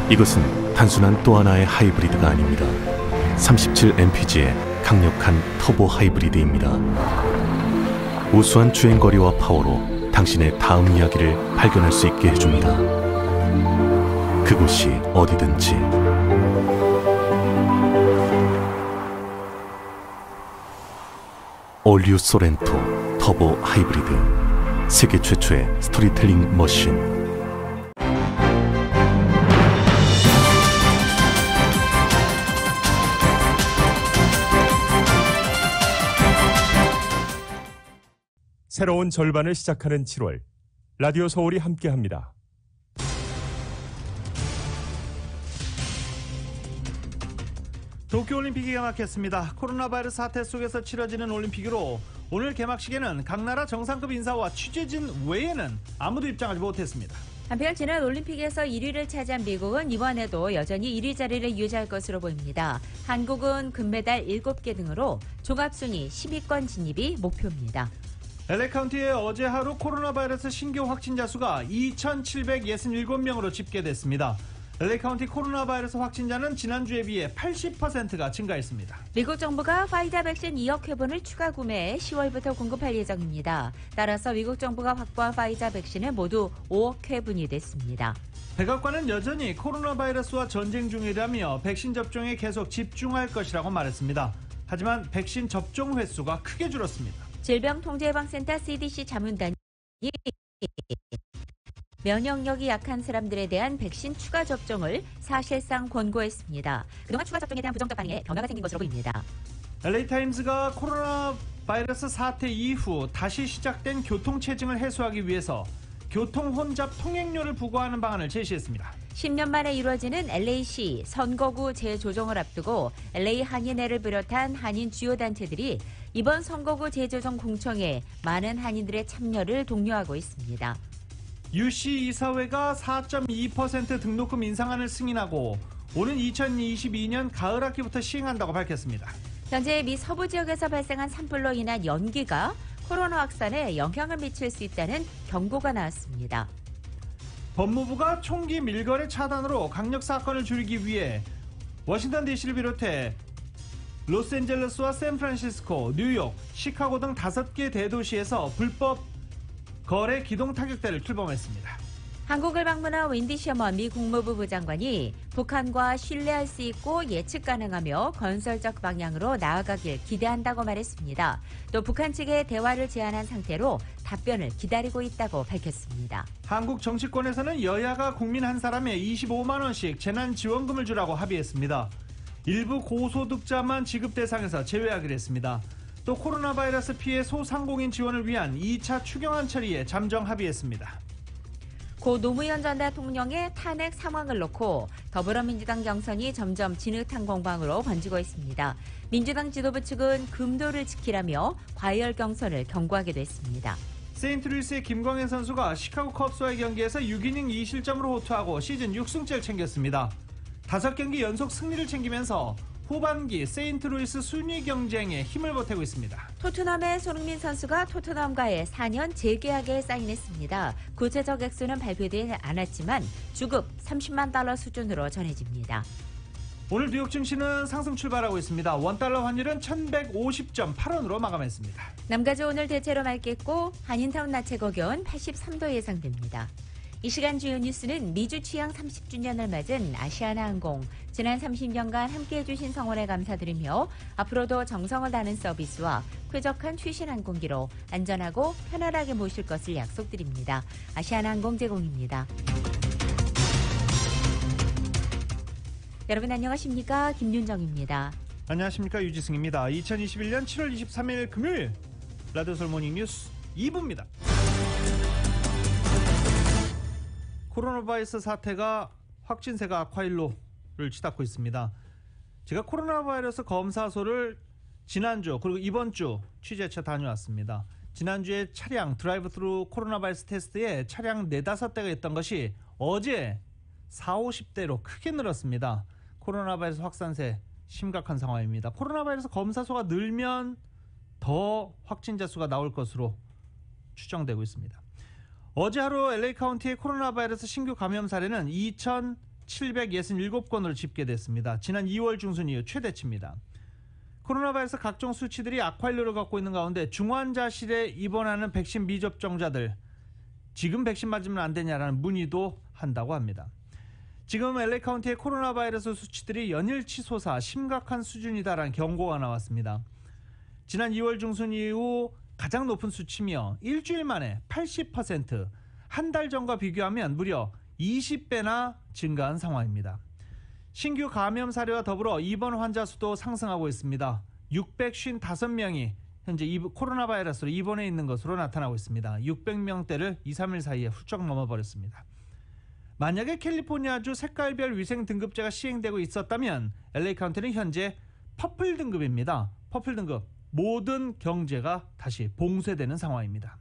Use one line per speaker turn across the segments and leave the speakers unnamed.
이것은 단순한 또 하나의 하이브리드가 아닙니다. 37mpg의 강력한 터보 하이브리드입니다. 우수한 주행거리와 파워로 당신의 다음 이야기를 발견할 수 있게 해줍니다. 그곳이 어디든지. 올류 소렌토 터보 하이브리드, 세계 최초의 스토리텔링 머신.
새로운 절반을 시작하는 7월, 라디오 서울이 함께합니다.
도쿄올림픽이 개막했습니다. 코로나 바이러스 사태 속에서 치러지는 올림픽으로 오늘 개막식에는 각 나라 정상급 인사와 취재진 외에는 아무도 입장하지 못했습니다.
한편 지난 올림픽에서 1위를 차지한 미국은 이번에도 여전히 1위 자리를 유지할 것으로 보입니다. 한국은 금메달 7개 등으로 종합순위 10위권 진입이 목표입니다.
LA 카운티에 어제 하루 코로나 바이러스 신규 확진자 수가 2,767명으로 집계됐습니다. LA 카운티 코로나 바이러스 확진자는 지난주에 비해 80%가 증가했습니다.
미국 정부가 화이자 백신 2억 회분을 추가 구매해 10월부터 공급할 예정입니다. 따라서 미국 정부가 확보한 화이자 백신은 모두 5억 회분이 됐습니다.
백악관은 여전히 코로나 바이러스와 전쟁 중이라며 백신 접종에 계속 집중할 것이라고 말했습니다. 하지만 백신 접종 횟수가 크게 줄었습니다.
질병통제예방센터 CDC 자문단이 면역력이 약한 사람들에 대한 백신 추가 접종을 사실상 권고했습니다. 그동안 추가 접종에 대한 부정적 반응에 변화가 생긴 것으로 보입니다.
LA타임즈가 코로나 바이러스 사태 이후 다시 시작된 교통체증을 해소하기 위해서 교통혼잡 통행료를 부과하는 방안을 제시했습니다.
10년 만에 이루어지는 LA시 선거구 재조정을 앞두고 LA 한인회를 비롯한 한인 주요 단체들이 이번 선거구 재조정 공청회에 많은 한인들의 참여를 독려하고 있습니다.
UC 이사회가 4.2% 등록금 인상안을 승인하고 오는 2022년 가을 학기부터 시행한다고 밝혔습니다.
현재 미 서부 지역에서 발생한 산불로 인한 연기가 코로나 확산에 영향을 미칠 수 있다는 경고가 나왔습니다.
법무부가 총기 밀거래 차단으로 강력 사건을 줄이기 위해 워싱턴 DC를 비롯해 로스앤젤레스와 샌프란시스코, 뉴욕, 시카고 등 5개 대도시에서 불법 거래 기동 타격대를 출범했습니다.
한국을 방문한 윈디 셔먼 미 국무부 부장관이 북한과 신뢰할 수 있고 예측 가능하며 건설적 방향으로 나아가길 기대한다고 말했습니다. 또 북한 측에 대화를 제안한 상태로 답변을 기다리고 있다고 밝혔습니다.
한국 정치권에서는 여야가 국민 한 사람에 25만 원씩 재난지원금을 주라고 합의했습니다. 일부 고소득자만 지급 대상에서 제외하기로 했습니다. 또 코로나 바이러스 피해 소상공인 지원을 위한 2차 추경안 처리에 잠정 합의했습니다.
고 노무현 전 대통령의 탄핵 상황을 놓고 더불어민주당 경선이 점점 진흙탕 공방으로 번지고 있습니다. 민주당 지도부 측은 금도를 지키라며 과열 경선을 경고하기도 했습니다.
세인트루이스의 김광현 선수가 시카고 컵스와의 경기에서 6이닝 2실점으로 호투하고 시즌 6승째를 챙겼습니다. 5경기 연속 승리를 챙기면서 후반기 세인트루이스 순위 경쟁에 힘을 보태고 있습니다.
토트넘의 손흥민 선수가 토트넘과의 4년 재계약에 사인했습니다. 구체적 액수는 발표되지 않았지만 주급 $30만 수준으로 전해집니다.
오늘 뉴욕 증시는 상승 출발하고 있습니다. 원달러 환율은 1150.8원으로 마감했습니다.
남가주 오늘 대체로 맑겠고 한인타운 낮 최고 기온 83도 예상됩니다. 이 시간 주요 뉴스는 미주 취양 30주년을 맞은 아시아나항공, 지난 30년간 함께해 주신 성원에 감사드리며 앞으로도 정성을 다하는 서비스와 쾌적한 최신 항공기로 안전하고 편안하게 모실 것을 약속드립니다. 아시아나항공 제공입니다. 여러분 안녕하십니까? 김윤정입니다.
안녕하십니까? 유지승입니다. 2021년 7월 23일 금요일 라디오 서울 모닝 뉴스 2부입니다. 코로나 바이러스 사태가 확진세가 악화일로를 치닫고 있습니다. 제가 코로나 바이러스 검사소를 지난주 그리고 이번 주 취재차 다녀왔습니다. 지난주에 차량 드라이브스루 코로나 바이러스 테스트에 차량 4-5대가 있던 것이 어제 40-50대로 크게 늘었습니다. 코로나 바이러스 확산세 심각한 상황입니다. 코로나 바이러스 검사소가 늘면 더 확진자 수가 나올 것으로 추정되고 있습니다. 어제 하루 LA 카운티의 코로나 바이러스 신규 감염 사례는 767건으로 집계됐습니다. 지난 2월 중순 이후 최대치입니다. 코로나 바이러스 각종 수치들이 악화인료를 갖고 있는 가운데 중환자실에 입원하는 백신 미접종자들, 지금 백신 맞으면 안 되냐라는 문의도 한다고 합니다. 지금 LA 카운티의 코로나 바이러스 수치들이 연일 치솟아 심각한 수준이다라는 경고가 나왔습니다. 지난 2월 중순 이후 가장 높은 수치며 일주일 만에 80%, 한 달 전과 비교하면 무려 20배나 증가한 상황입니다. 신규 감염 사례와 더불어 입원 환자 수도 상승하고 있습니다. 655명이 현재 코로나 바이러스로 입원해 있는 것으로 나타나고 있습니다. 600명대를 2, 3일 사이에 훌쩍 넘어버렸습니다. 만약에 캘리포니아주 색깔별 위생 등급제가 시행되고 있었다면 LA 카운티는 현재 퍼플 등급입니다. 퍼플 등급, 모든 경제가 다시 봉쇄되는 상황입니다.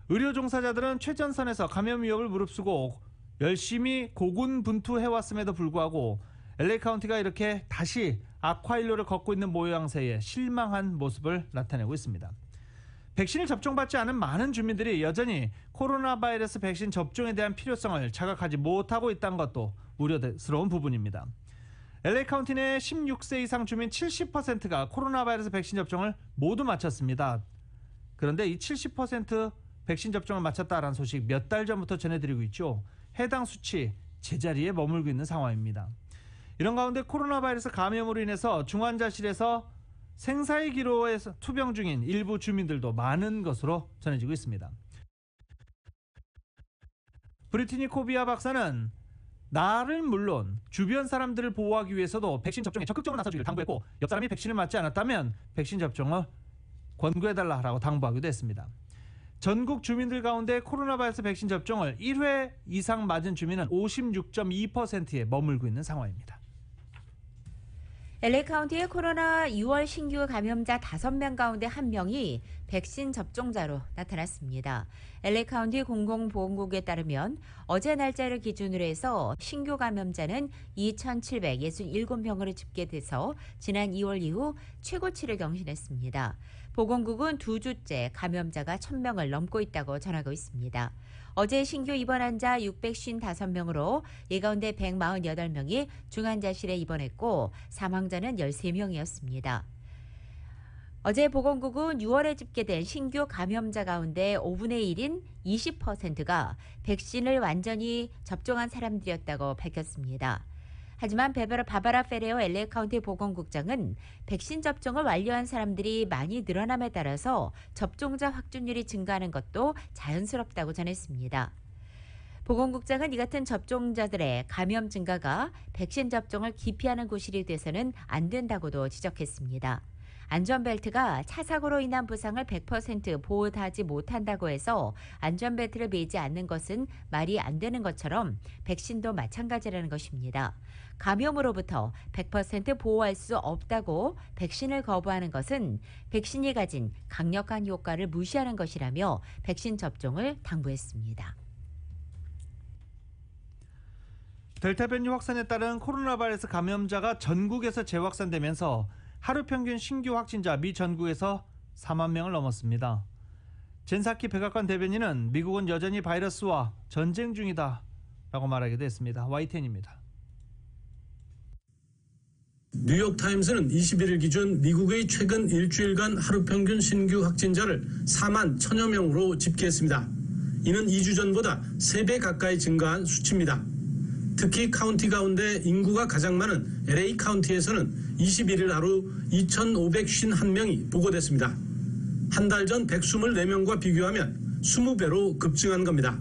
의료 종사자들은 최전선에서 감염 위협을 무릅쓰고 열심히 고군분투해왔음에도 불구하고 LA 카운티가 이렇게 다시 악화인료를 걷고 있는 모양새에 실망한 모습을 나타내고 있습니다. 백신을 접종받지 않은 많은 주민들이 여전히 코로나 바이러스 백신 접종에 대한 필요성을 자각하지 못하고 있다는 것도 우려스러운 부분입니다. LA 카운티 내 16세 이상 주민 70%가 코로나 바이러스 백신 접종을 모두 마쳤습니다. 그런데 이 70% 백신 접종을 마쳤다라는 소식 몇 달 전부터 전해드리고 있죠. 해당 수치 제자리에 머물고 있는 상황입니다. 이런 가운데 코로나 바이러스 감염으로 인해서 중환자실에서 생사의 기로에서 투병 중인 일부 주민들도 많은 것으로 전해지고 있습니다. 브리트니 코비아 박사는 나를 물론 주변 사람들을 보호하기 위해서도 백신 접종에 적극적으로 나서주기를 당부했고, 옆 사람이 백신을 맞지 않았다면 백신 접종을 권고해달라고 당부하기도 했습니다. 전국 주민들 가운데 코로나 바이러스 백신 접종을 1회 이상 맞은 주민은 56.2%에 머물고 있는 상황입니다.
LA 카운티의 코로나 6월 신규 감염자 5명 가운데 1명이 백신 접종자로 나타났습니다. LA 카운티 공공보건국에 따르면 어제 날짜를 기준으로 해서 신규 감염자는 2,767명으로 집계돼서 지난 2월 이후 최고치를 경신했습니다. 보건국은 2주째 감염자가 1,000명을 넘고 있다고 전하고 있습니다. 어제 신규 입원 환자 655명으로 이 가운데 148명이 중환자실에 입원했고 사망자는 13명이었습니다. 어제 보건국은 6월에 집계된 신규 감염자 가운데 5분의 1인 20%가 백신을 완전히 접종한 사람들이었다고 밝혔습니다. 하지만 바바라 페레오 LA 카운티 보건국장은 백신 접종을 완료한 사람들이 많이 늘어남에 따라서 접종자 확진율이 증가하는 것도 자연스럽다고 전했습니다. 보건국장은 이 같은 접종자들의 감염 증가가 백신 접종을 기피하는 구실이 돼서는 안 된다고도 지적했습니다. 안전벨트가 차사고로 인한 부상을 100% 보호하지 못한다고 해서 안전벨트를 매지 않는 것은 말이 안 되는 것처럼 백신도 마찬가지라는 것입니다. 감염으로부터 100% 보호할 수 없다고 백신을 거부하는 것은 백신이 가진 강력한 효과를 무시하는 것이라며 백신 접종을 당부했습니다.
델타 변이 확산에 따른 코로나 바이러스 감염자가 전국에서 재확산되면서 하루 평균 신규 확진자 미 전국에서 4만 명을 넘었습니다. 젠사키 백악관 대변인은 미국은 여전히 바이러스와 전쟁 중이다 라고 말하기도 했습니다. YTN입니다.
뉴욕타임스는 21일 기준 미국의 최근 일주일간 하루 평균 신규 확진자를 4만 1,000여 명으로 집계했습니다. 이는 2주 전보다 3배 가까이 증가한 수치입니다. 특히 카운티 가운데 인구가 가장 많은 LA 카운티에서는 21일 하루 2,551명이 보고됐습니다. 한 달 전 124명과 비교하면 20배로 급증한 겁니다.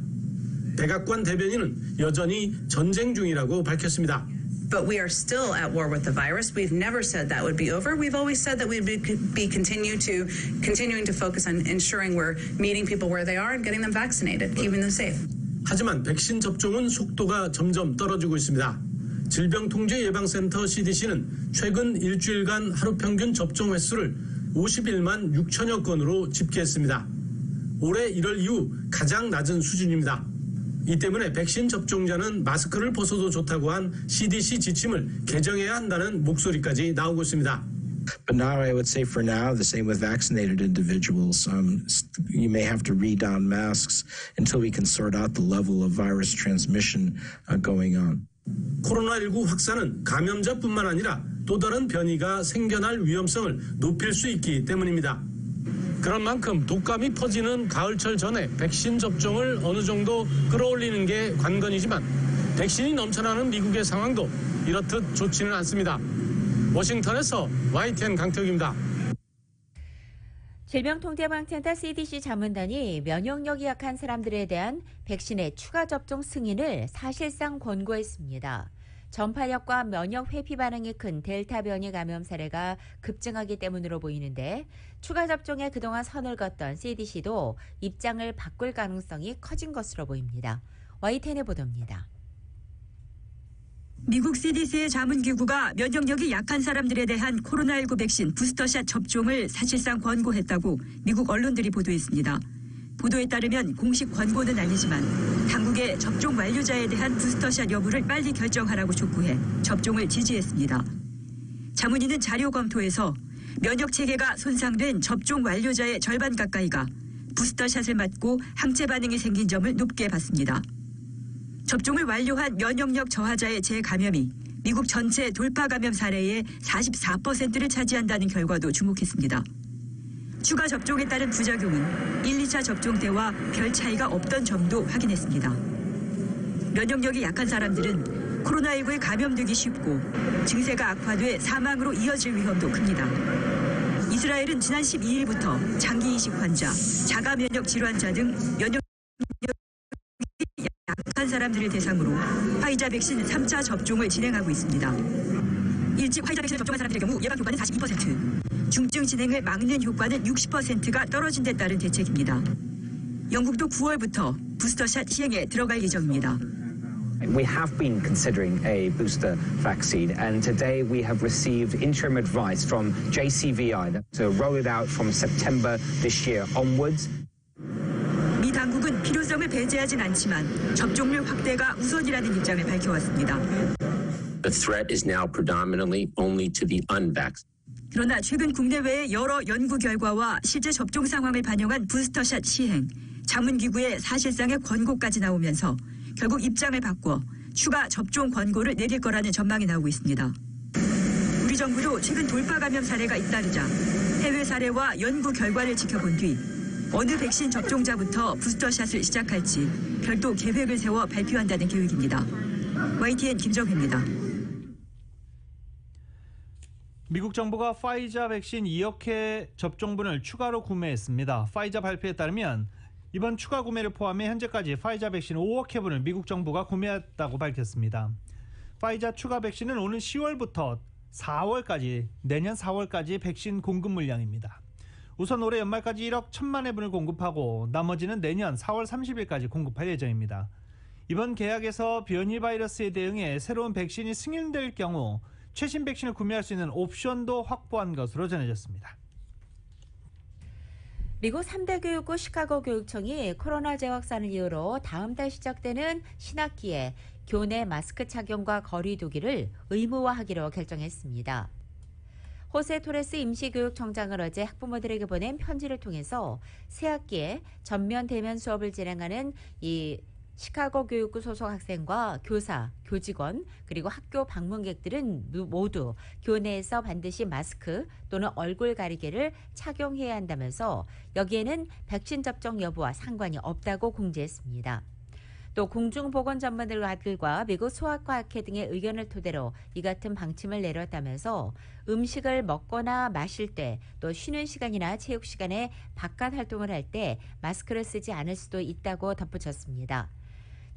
백악관 대변인은 여전히 전쟁 중이라고 밝혔습니다.
But we are still at war with the virus. We've never said that would be over. We've always said that we'd be continuing to focus on ensuring we're meeting people where they are and getting them vaccinated, keeping them safe.
하지만 백신 접종은 속도가 점점 떨어지고 있습니다. 질병통제예방센터 CDC는 최근 일주일간 하루 평균 접종 횟수를 51만 6천여 건으로 집계했습니다. 올해 1월 이후 가장 낮은 수준입니다. 이 때문에 백신 접종자는 마스크를 벗어도 좋다고 한 CDC 지침을 개정해야 한다는 목소리까지 나오고 있습니다.
But now I would say for now, the same with vaccinated individuals. You may have to re-don masks until we can sort out the level of virus transmission going on.
코로나19 확산은 감염자뿐만 아니라 또 다른 변이가 생겨날 위험성을 높일 수 있기 때문입니다. 그런 만큼 독감이 퍼지는 가을철 전에 백신 접종을 어느 정도 끌어올리는 게 관건이지만 백신이 넘쳐나는 미국의 상황도 이렇듯 좋지는 않습니다. 워싱턴에서 YTN 강태욱입니다.
질병통제방센터 CDC 자문단이 면역력이 약한 사람들에 대한 백신의 추가 접종 승인을 사실상 권고했습니다. 전파력과 면역 회피 반응이 큰 델타 변이 감염 사례가 급증하기 때문으로 보이는데 추가 접종에 그동안 선을 걷던 CDC도 입장을 바꿀 가능성이 커진 것으로 보입니다. YTN의 보도입니다.
미국 CDC의 자문기구가 면역력이 약한 사람들에 대한 코로나19 백신 부스터샷 접종을 사실상 권고했다고 미국 언론들이 보도했습니다. 보도에 따르면 공식 권고는 아니지만 당국의 접종 완료자에 대한 부스터샷 여부를 빨리 결정하라고 촉구해 접종을 지지했습니다. 자문위는 자료 검토에서 면역체계가 손상된 접종 완료자의 절반 가까이가 부스터샷을 맞고 항체 반응이 생긴 점을 높게 봤습니다. 접종을 완료한 면역력 저하자의 재감염이 미국 전체 돌파 감염 사례의 44%를 차지한다는 결과도 주목했습니다. 추가 접종에 따른 부작용은 1, 2차 접종 때와 별 차이가 없던 점도 확인했습니다. 면역력이 약한 사람들은 코로나19에 감염되기 쉽고 증세가 악화돼 사망으로 이어질 위험도 큽니다. 이스라엘은 지난 12일부터 장기 이식 환자, 자가 면역 질환자 등 면역력이 약한 사람들을 대상으로 화이자 백신 3차 접종을 진행하고 있습니다. 일찍 화이자 백신을 접종한 사람들의 경우 예방 효과는 42%, 중증 진행을 막는 효과는 60%가 떨어진 데 따른 대책입니다. 영국도 9월부터 부스터샷 시행에 들어갈 예정입니다.
We have been considering a booster vaccine, and today we have received interim advice from JCVI to roll it out from September this year onwards.
미 당국은 필요성을 배제하진 않지만 접종률 확대가 우선이라는 입장을 밝혀왔습니다.
The threat is now predominantly only to the unvaccinated.
그러나 최근 국내외의 여러 연구 결과와 실제 접종 상황을 반영한 부스터샷 시행, 자문기구의 사실상의 권고까지 나오면서 결국 입장을 바꿔 추가 접종 권고를 내릴 거라는 전망이 나오고 있습니다. 우리 정부도 최근 돌파 감염 사례가 잇따르자 해외 사례와 연구 결과를 지켜본 뒤 어느 백신 접종자부터 부스터샷을 시작할지 별도 계획을 세워 발표한다는 계획입니다. YTN 김정혜입니다.
미국 정부가 파이자 백신 2억 회 접종분을 추가로 구매했습니다. 파이자 발표에 따르면 이번 추가 구매를 포함해 현재까지 파이자 백신 5억 회분을 미국 정부가 구매했다고 밝혔습니다. 파이자 추가 백신은 오는 10월부터 4월까지, 내년 4월까지 백신 공급 물량입니다. 우선 올해 연말까지 1억 1천만 회분을 공급하고 나머지는 내년 4월 30일까지 공급할 예정입니다. 이번 계약에서 변이 바이러스에 대응해 새로운 백신이 승인될 경우 최신 백신을 구매할 수 있는 옵션도 확보한 것으로 전해졌습니다.
미국 3대 교육구 시카고 교육청이 코로나 재확산을 이유로 다음 달 시작되는 신학기에 교내 마스크 착용과 거리 두기를 의무화하기로 결정했습니다. 호세 토레스 임시교육청장을 어제 학부모들에게 보낸 편지를 통해서 새학기에 전면 대면 수업을 진행하는 이 시카고 교육구 소속 학생과 교사, 교직원, 그리고 학교 방문객들은 모두 교내에서 반드시 마스크 또는 얼굴 가리개를 착용해야 한다면서 여기에는 백신 접종 여부와 상관이 없다고 공지했습니다. 또 공중보건전문가들과 미국 소아과학회 등의 의견을 토대로 이 같은 방침을 내렸다면서 음식을 먹거나 마실 때 또 쉬는 시간이나 체육 시간에 바깥 활동을 할 때 마스크를 쓰지 않을 수도 있다고 덧붙였습니다.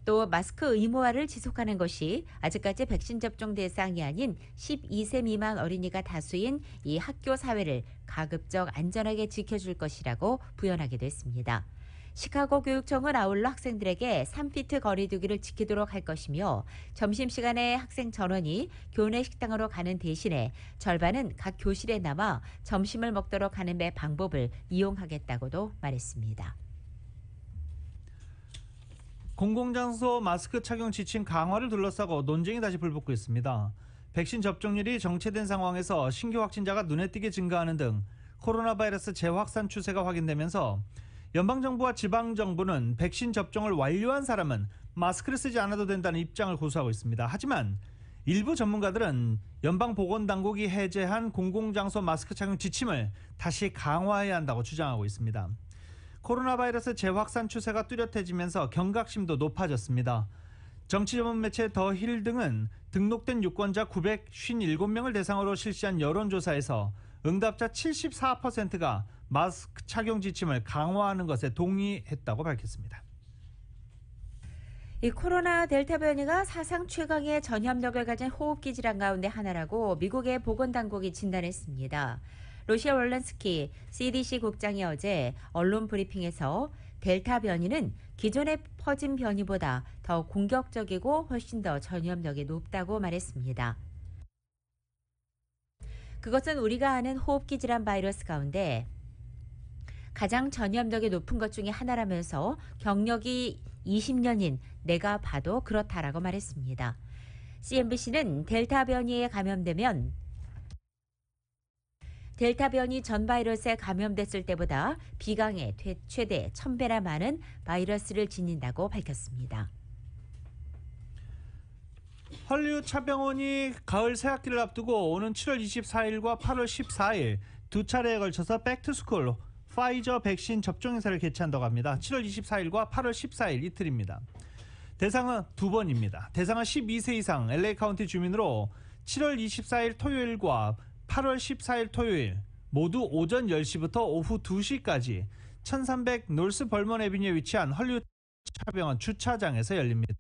또 마스크 의무화를 지속하는 것이 아직까지 백신 접종 대상이 아닌 12세 미만 어린이가 다수인 이 학교 사회를 가급적 안전하게 지켜줄 것이라고 부연하기도 했습니다. 시카고 교육청은 아울러 학생들에게 3피트 거리 두기를 지키도록 할 것이며 점심시간에 학생 전원이 교내 식당으로 가는 대신에 절반은 각 교실에 남아 점심을 먹도록 하는 방법을 이용하겠다고도 말했습니다.
공공장소 마스크 착용 지침 강화를 둘러싸고 논쟁이 다시 불붙고 있습니다. 백신 접종률이 정체된 상황에서 신규 확진자가 눈에 띄게 증가하는 등 코로나 바이러스 재확산 추세가 확인되면서 연방정부와 지방정부는 백신 접종을 완료한 사람은 마스크를 쓰지 않아도 된다는 입장을 고수하고 있습니다. 하지만 일부 전문가들은 연방보건당국이 해제한 공공장소 마스크 착용 지침을 다시 강화해야 한다고 주장하고 있습니다. 코로나 바이러스 재확산 추세가 뚜렷해지면서 경각심도 높아졌습니다. 정치 전문 매체 더 힐 등은 등록된 유권자 957명을 대상으로 실시한 여론조사에서 응답자 74%가 마스크 착용 지침을 강화하는 것에 동의했다고 밝혔습니다.
이 코로나 델타 변이가 사상 최강의 전염력을 가진 호흡기 질환 가운데 하나라고 미국의 보건당국이 진단했습니다. 로시아 월런스키 CDC 국장이 어제 언론 브리핑에서 델타 변이는 기존에 퍼진 변이보다 더 공격적이고 훨씬 더 전염력이 높다고 말했습니다. 그것은 우리가 아는 호흡기 질환 바이러스 가운데 가장 전염력이 높은 것 중에 하나라면서 경력이 20년인 내가 봐도 그렇다라고 말했습니다. CNBC는 델타 변이에 감염되면 델타 변이 전 바이러스에 감염됐을 때보다 비강에 최대 1000배나 많은 바이러스를 지닌다고 밝혔습니다.
헐리우드 차병원이 가을 새학기를 앞두고 오는 7월 24일과 8월 14일 두 차례에 걸쳐서 백투스쿨 파이저 백신 접종 행사를 개최한다고 합니다. 7월 24일과 8월 14일 이틀입니다. 대상은 두 번입니다. 대상은 12세 이상 LA 카운티 주민으로 7월 24일 토요일과 8월 14일 토요일 모두 오전 10시부터 오후 2시까지 1300 놀스 벌먼 애비뉴에 위치한 헐리우드 차병원 주차장에서 열립니다.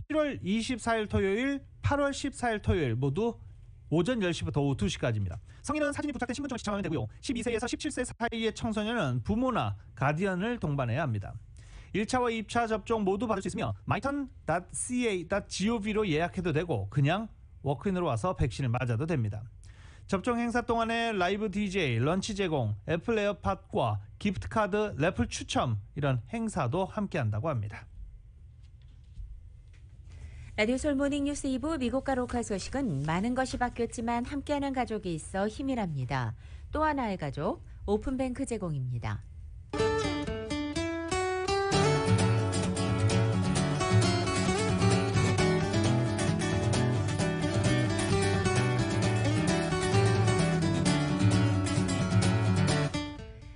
7월 24일 토요일, 8월 14일 토요일 모두 오전 10시부터 오후 2시까지입니다. 성인은 사진이 부착된 신분증을 지참하면 되고요. 12세에서 17세 사이의 청소년은 부모나 가디언을 동반해야 합니다. 1차와 2차 접종 모두 받을 수 있으며 myturn.ca.gov로 예약해도 되고 그냥 워크인으로 와서 백신을 맞아도 됩니다. 접종 행사 동안에 라이브 DJ, 런치 제공, 애플 에어팟과 기프트카드, 래플 추첨 이런 행사도 함께한다고 합니다.
라디오 서울 모닝뉴스 2부 미국과 로컬 소식은 많은 것이 바뀌었지만 함께하는 가족이 있어 힘이 납니다. 또 하나의 가족, 오픈뱅크 제공입니다.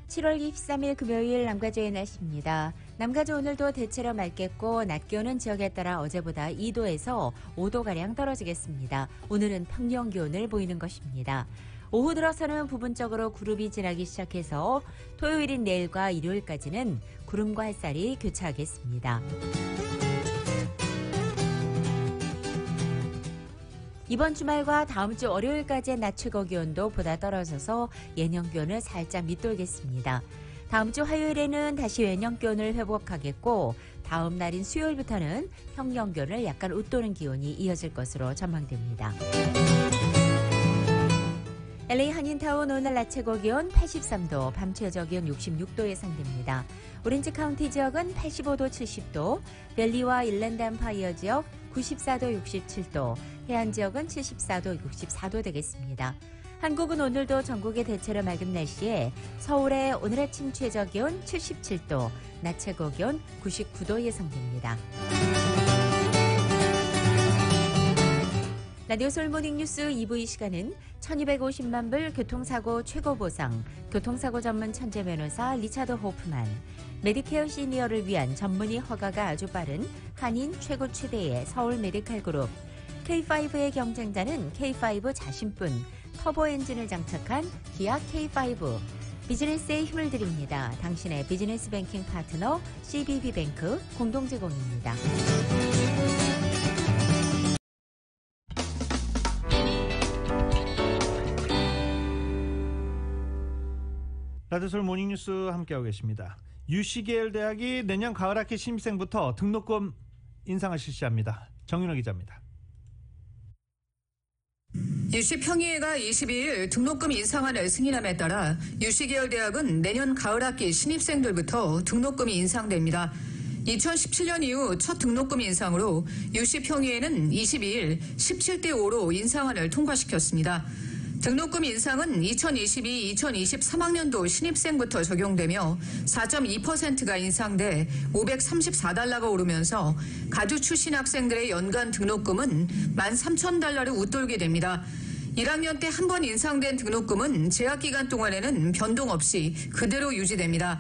(7월 23일) 금요일 남가주의 날씨입니다. 남가주 오늘도 대체로 맑겠고 낮 기온은 지역에 따라 어제보다 2도에서 5도가량 떨어지겠습니다. 오늘은 평년 기온을 보이는 것입니다. 오후 들어서는 부분적으로 구름이 지나기 시작해서 토요일인 내일과 일요일까지는 구름과 햇살이 교차하겠습니다. 이번 주말과 다음 주 월요일까지의 낮 최고 기온도 보다 떨어져서 예년 기온을 살짝 밑돌겠습니다. 다음 주 화요일에는 다시 예년 기온을 회복하겠고 다음 날인 수요일부터는 평년 기온을 약간 웃도는 기온이 이어질 것으로 전망됩니다. LA 한인타운 오늘 낮 최고 기온 83도, 밤 최저 기온 66도 예상됩니다. 오렌지 카운티 지역은 85도, 70도, 밸리와 일랜드 엠파이어 지역 94도, 67도, 해안 지역은 74도, 64도 되겠습니다. 한국은 오늘도 전국의 대체로 맑은 날씨에 서울의 오늘 아침 최저 기온 77도, 낮 최고 기온 99도 예상됩니다. 라디오 서울 모닝뉴스 2부 이 시간은 1250만 불 교통사고 최고 보상, 교통사고 전문 천재 변호사 리차드 호프만, 메디케어 시니어를 위한 전문의 허가가 아주 빠른 한인 최고 최대의 서울 메디칼 그룹, K5의 경쟁자는 K5 자신뿐, 터보 엔진을 장착한 기아 K5, 비즈니스에 힘을 드립니다. 당신의 비즈니스 뱅킹 파트너 CBB뱅크 공동 제공입니다.
라디오 서울 모닝뉴스 함께하고 계십니다. UC계열대학이 내년 가을 학기 신입생부터 등록금 인상을 실시합니다. 정윤호 기자입니다.
UC평의회가 22일 등록금 인상안을 승인함에 따라 UC계열대학은 내년 가을 학기 신입생들부터 등록금이 인상됩니다. 2017년 이후 첫 등록금 인상으로 유시 평의회는 22일 17대 5로 인상안을 통과시켰습니다. 등록금 인상은 2022-2023학년도 신입생부터 적용되며 4.2%가 인상돼 $534가 오르면서 가주 출신 학생들의 연간 등록금은 $13,000를 웃돌게 됩니다. 1학년 때 한 번 인상된 등록금은 재학 기간 동안에는 변동 없이 그대로 유지됩니다.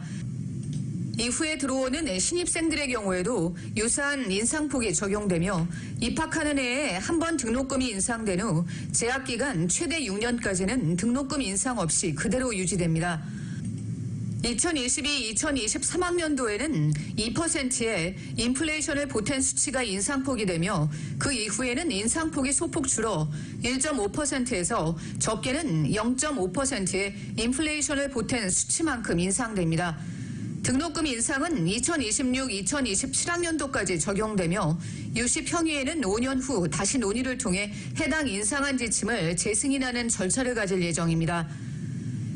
이후에 들어오는 신입생들의 경우에도 유사한 인상폭이 적용되며 입학하는 해에 한 번 등록금이 인상된 후 재학 기간 최대 6년까지는 등록금 인상 없이 그대로 유지됩니다. 2022-2023학년도에는 2%의 인플레이션을 보탠 수치가 인상폭이 되며 그 이후에는 인상폭이 소폭 줄어 1.5%에서 적게는 0.5%의 인플레이션을 보탠 수치만큼 인상됩니다. 등록금 인상은 2026-2027학년도까지 적용되며 유시 평의회는 5년 후 다시 논의를 통해 해당 인상안 지침을 재승인하는 절차를 가질 예정입니다.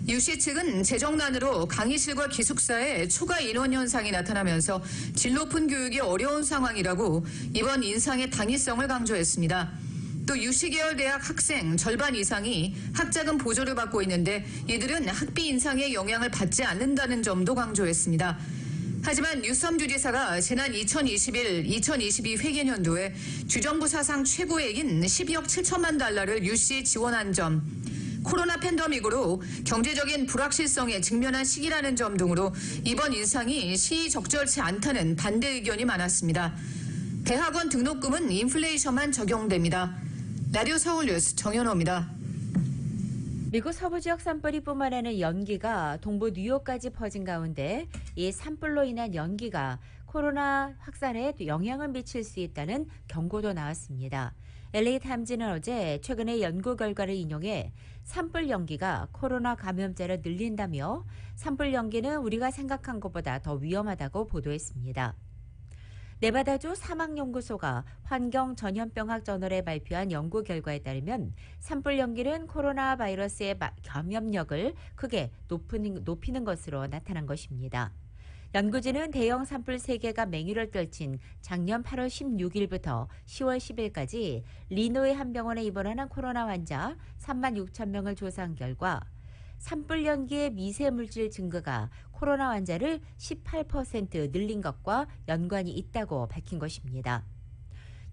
유시 측은 재정난으로 강의실과 기숙사에 초과 인원 현상이 나타나면서 질 높은 교육이 어려운 상황이라고 이번 인상의 당위성을 강조했습니다. 또 유시 계열 대학 학생 절반 이상이 학자금 보조를 받고 있는데 이들은 학비 인상의 영향을 받지 않는다는 점도 강조했습니다. 하지만 유섬 주지사가 지난 2021-2022 회계년도에 주정부 사상 최고액인 $12억 7천만 달러를 유시에 지원한 점, 코로나 팬데믹으로 경제적인 불확실성에 직면한 시기라는 점 등으로 이번 인상이 시의적절치 않다는 반대 의견이 많았습니다. 대학원 등록금은 인플레이션만 적용됩니다. 라디오 서울뉴스 정현호입니다.
미국 서부 지역 산불이 뿜어내는 연기가 동부 뉴욕까지 퍼진 가운데 이 산불로 인한 연기가 코로나 확산에 영향을 미칠 수 있다는 경고도 나왔습니다. LA 타임즈는 어제 최근의 연구 결과를 인용해 산불 연기가 코로나 감염자를 늘린다며 산불 연기는 우리가 생각한 것보다 더 위험하다고 보도했습니다. 네바다주 사막연구소가 환경전염병학 저널에 발표한 연구 결과에 따르면 산불 연기는 코로나 바이러스의 감염력을 크게 높이는 것으로 나타난 것입니다. 연구진은 대형 산불 3개가 맹위를 떨친 작년 8월 16일부터 10월 10일까지 리노의 한 병원에 입원하는 코로나 환자 36,000명을 조사한 결과 산불 연기의 미세물질 증가가 코로나 환자를 18% 늘린 것과 연관이 있다고 밝힌 것입니다.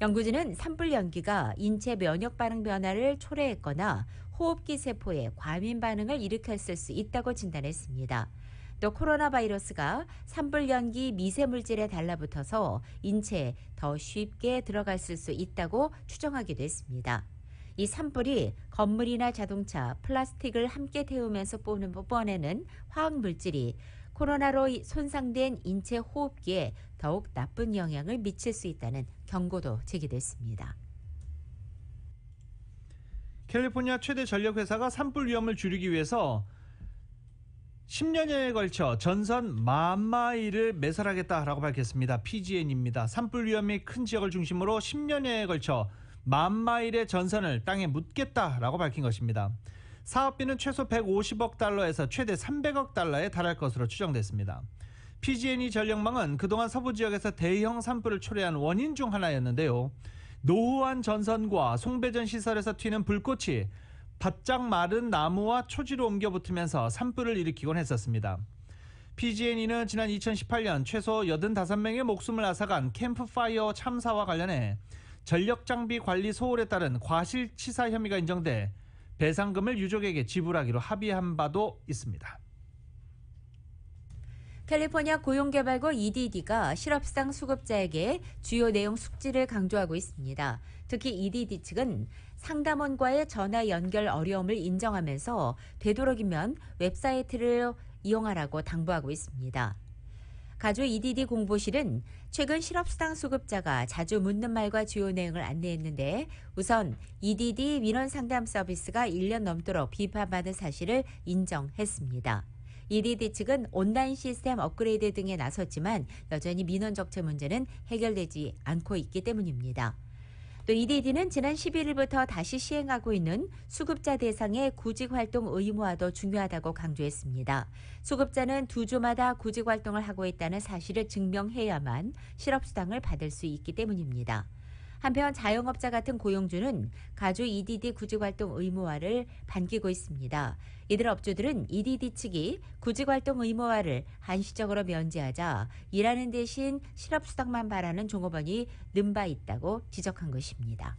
연구진은 산불 연기가 인체 면역 반응 변화를 초래했거나 호흡기 세포에 과민 반응을 일으켰을 수 있다고 진단했습니다. 또 코로나 바이러스가 산불 연기 미세물질에 달라붙어서 인체에 더 쉽게 들어갔을 수 있다고 추정하기도 했습니다. 이 산불이 건물이나 자동차, 플라스틱을 함께 태우면서 뿜어내는 화학물질이 코로나로 손상된 인체 호흡기에 더욱 나쁜 영향을 미칠 수 있다는 경고도 제기됐습니다.
캘리포니아 최대 전력회사가 산불 위험을 줄이기 위해서 10년여에 걸쳐 전선 10,000마일을 매설하겠다라고 밝혔습니다. PG&E입니다. 산불 위험이 큰 지역을 중심으로 10년여에 걸쳐 10,000마일의 전선을 땅에 묻겠다라고 밝힌 것입니다. 사업비는 최소 150억 달러에서 최대 300억 달러에 달할 것으로 추정됐습니다. PG&E 전력망은 그동안 서부 지역에서 대형 산불을 초래한 원인 중 하나였는데요. 노후한 전선과 송배전 시설에서 튀는 불꽃이 바짝 마른 나무와 초지로 옮겨 붙으면서 산불을 일으키곤 했었습니다. PG&E는 지난 2018년 최소 85명의 목숨을 앗아간 캠프파이어 참사와 관련해 전력장비 관리 소홀에 따른 과실치사 혐의가 인정돼 배상금을 유족에게 지불하기로 합의한 바도 있습니다.
캘리포니아 고용개발국 EDD가 실업상 수급자에게 주요 내용 숙지를 강조하고 있습니다. 특히 EDD 측은 상담원과의 전화 연결 어려움을 인정하면서 되도록이면 웹사이트를 이용하라고 당부하고 있습니다. 가주 EDD 공보실은 최근 실업수당 수급자가 자주 묻는 말과 주요 내용을 안내했는데 우선 EDD 민원 상담 서비스가 1년 넘도록 비판받은 사실을 인정했습니다. EDD 측은 온라인 시스템 업그레이드 등에 나섰지만 여전히 민원 적체 문제는 해결되지 않고 있기 때문입니다. 또 EDD는 지난 11일부터 다시 시행하고 있는 수급자 대상의 구직활동 의무화도 중요하다고 강조했습니다. 수급자는 2주마다 구직활동을 하고 있다는 사실을 증명해야만 실업수당을 받을 수 있기 때문입니다. 한편 자영업자 같은 고용주는 가주 EDD 구직활동 의무화를 반기고 있습니다. 이들 업주들은 EDD 측이 구직활동 의무화를 한시적으로 면제하자 일하는 대신 실업수당만 바라는 종업원이 는 바 있다고 지적한 것입니다.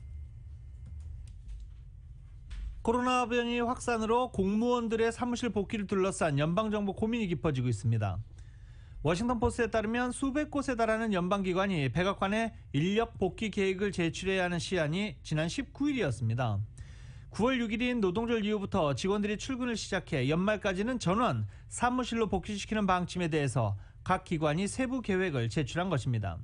코로나 변이 확산으로 공무원들의 사무실 복귀를 둘러싼 연방정부 고민이 깊어지고 있습니다. 워싱턴포스트에 따르면 수백 곳에 달하는 연방기관이 백악관에 인력 복귀 계획을 제출해야 하는 시한이 지난 19일이었습니다. 9월 6일인 노동절 이후부터 직원들이 출근을 시작해 연말까지는 전원 사무실로 복귀시키는 방침에 대해서 각 기관이 세부 계획을 제출한 것입니다.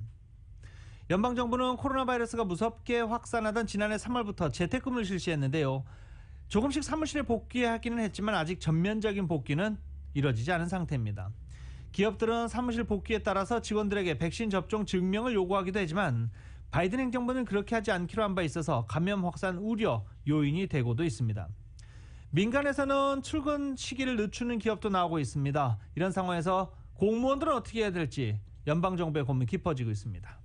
연방정부는 코로나 바이러스가 무섭게 확산하던 지난해 3월부터 재택근무를 실시했는데요. 조금씩 사무실에 복귀하기는 했지만 아직 전면적인 복귀는 이뤄지지 않은 상태입니다. 기업들은 사무실 복귀에 따라서 직원들에게 백신 접종 증명을 요구하기도 하지만 바이든 행정부는 그렇게 하지 않기로 한 바 있어서 감염 확산 우려 요인이 되고도 있습니다. 민간에서는 출근 시기를 늦추는 기업도 나오고 있습니다. 이런 상황에서 공무원들은 어떻게 해야 될지 연방정부의 고민이 깊어지고 있습니다.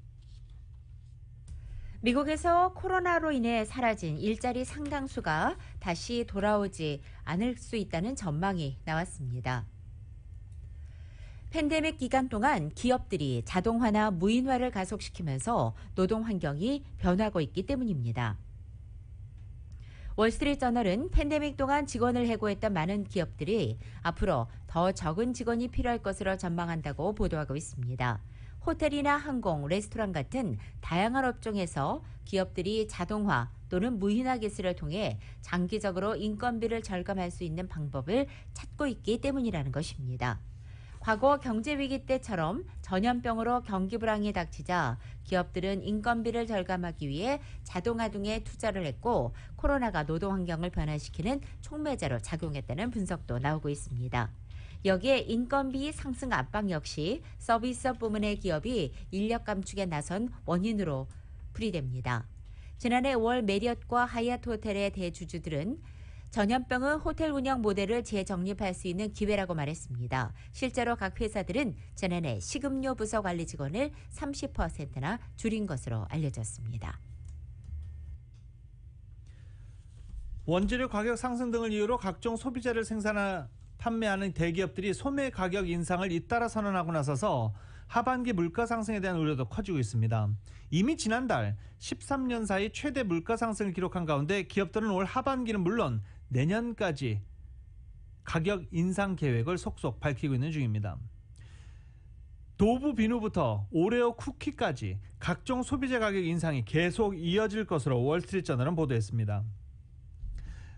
미국에서 코로나로 인해 사라진 일자리 상당수가 다시 돌아오지 않을 수 있다는 전망이 나왔습니다. 팬데믹 기간 동안 기업들이 자동화나 무인화를 가속시키면서 노동 환경이 변하고 있기 때문입니다. 월스트리트저널은 팬데믹 동안 직원을 해고했던 많은 기업들이 앞으로 더 적은 직원이 필요할 것으로 전망한다고 보도하고 있습니다. 호텔이나 항공, 레스토랑 같은 다양한 업종에서 기업들이 자동화 또는 무인화 기술을 통해 장기적으로 인건비를 절감할 수 있는 방법을 찾고 있기 때문이라는 것입니다. 과거 경제위기 때처럼 전염병으로 경기 불황이 닥치자 기업들은 인건비를 절감하기 위해 자동화 등에 투자를 했고 코로나가 노동 환경을 변화시키는 촉매제로 작용했다는 분석도 나오고 있습니다. 여기에 인건비 상승 압박 역시 서비스업 부문의 기업이 인력 감축에 나선 원인으로 풀이됩니다. 지난해 월 메리엇과 하얏트 호텔의 대주주들은 전염병은 호텔 운영 모델을 재정립할 수 있는 기회라고 말했습니다. 실제로 각 회사들은 지난해 식음료 부서 관리 직원을 30%나 줄인 것으로 알려졌습니다.
원재료 가격 상승 등을 이유로 각종 소비재를 판매하는 대기업들이 소매 가격 인상을 잇따라 선언하고 나서서 하반기 물가 상승에 대한 우려도 커지고 있습니다. 이미 지난달 13년 사이 최대 물가 상승을 기록한 가운데 기업들은 올 하반기는 물론 내년까지 가격 인상 계획을 속속 밝히고 있는 중입니다. 도부 비누부터 오레오 쿠키까지 각종 소비재 가격 인상이 계속 이어질 것으로 월스트리트저널은 보도했습니다.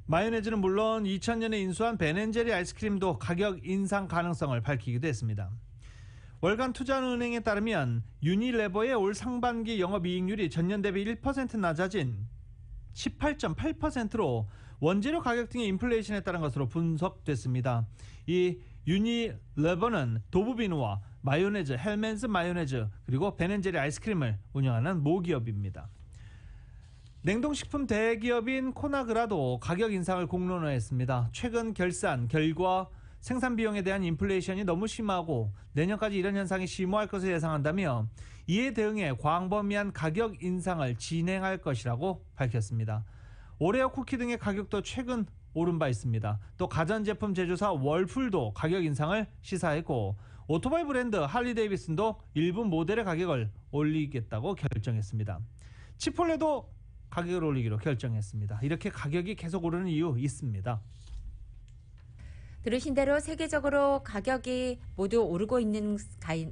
마요네즈는 물론 2000년에 인수한 벤앤제리 아이스크림도 가격 인상 가능성을 밝히기도 했습니다. 월간 투자은행에 따르면 유니레버의 올 상반기 영업이익률이 전년 대비 1% 낮아진 18.8%로 원재료 가격 등의 인플레이션에 따른 것으로 분석됐습니다. 이 유니레버는 도브비누와 마요네즈, 헬맨스 마요네즈 그리고 벤앤제리 아이스크림을 운영하는 모기업입니다. 냉동식품 대기업인 코나그라도 가격 인상을 공론화했습니다. 최근 결산 결과 생산 비용에 대한 인플레이션이 너무 심하고 내년까지 이런 현상이 심화할 것을 예상한다며 이에 대응해 광범위한 가격 인상을 진행할 것이라고 밝혔습니다. 오레오 쿠키 등의 가격도 최근 오른 바 있습니다. 또 가전제품 제조사 월풀도 가격 인상을 시사했고 오토바이 브랜드 할리데이비슨도 일부 모델의 가격을 올리겠다고 결정했습니다. 치폴레도 가격을 올리기로 결정했습니다. 이렇게 가격이 계속 오르는 이유 있습니다.
들으신 대로 세계적으로 가격이 모두 오르고 있는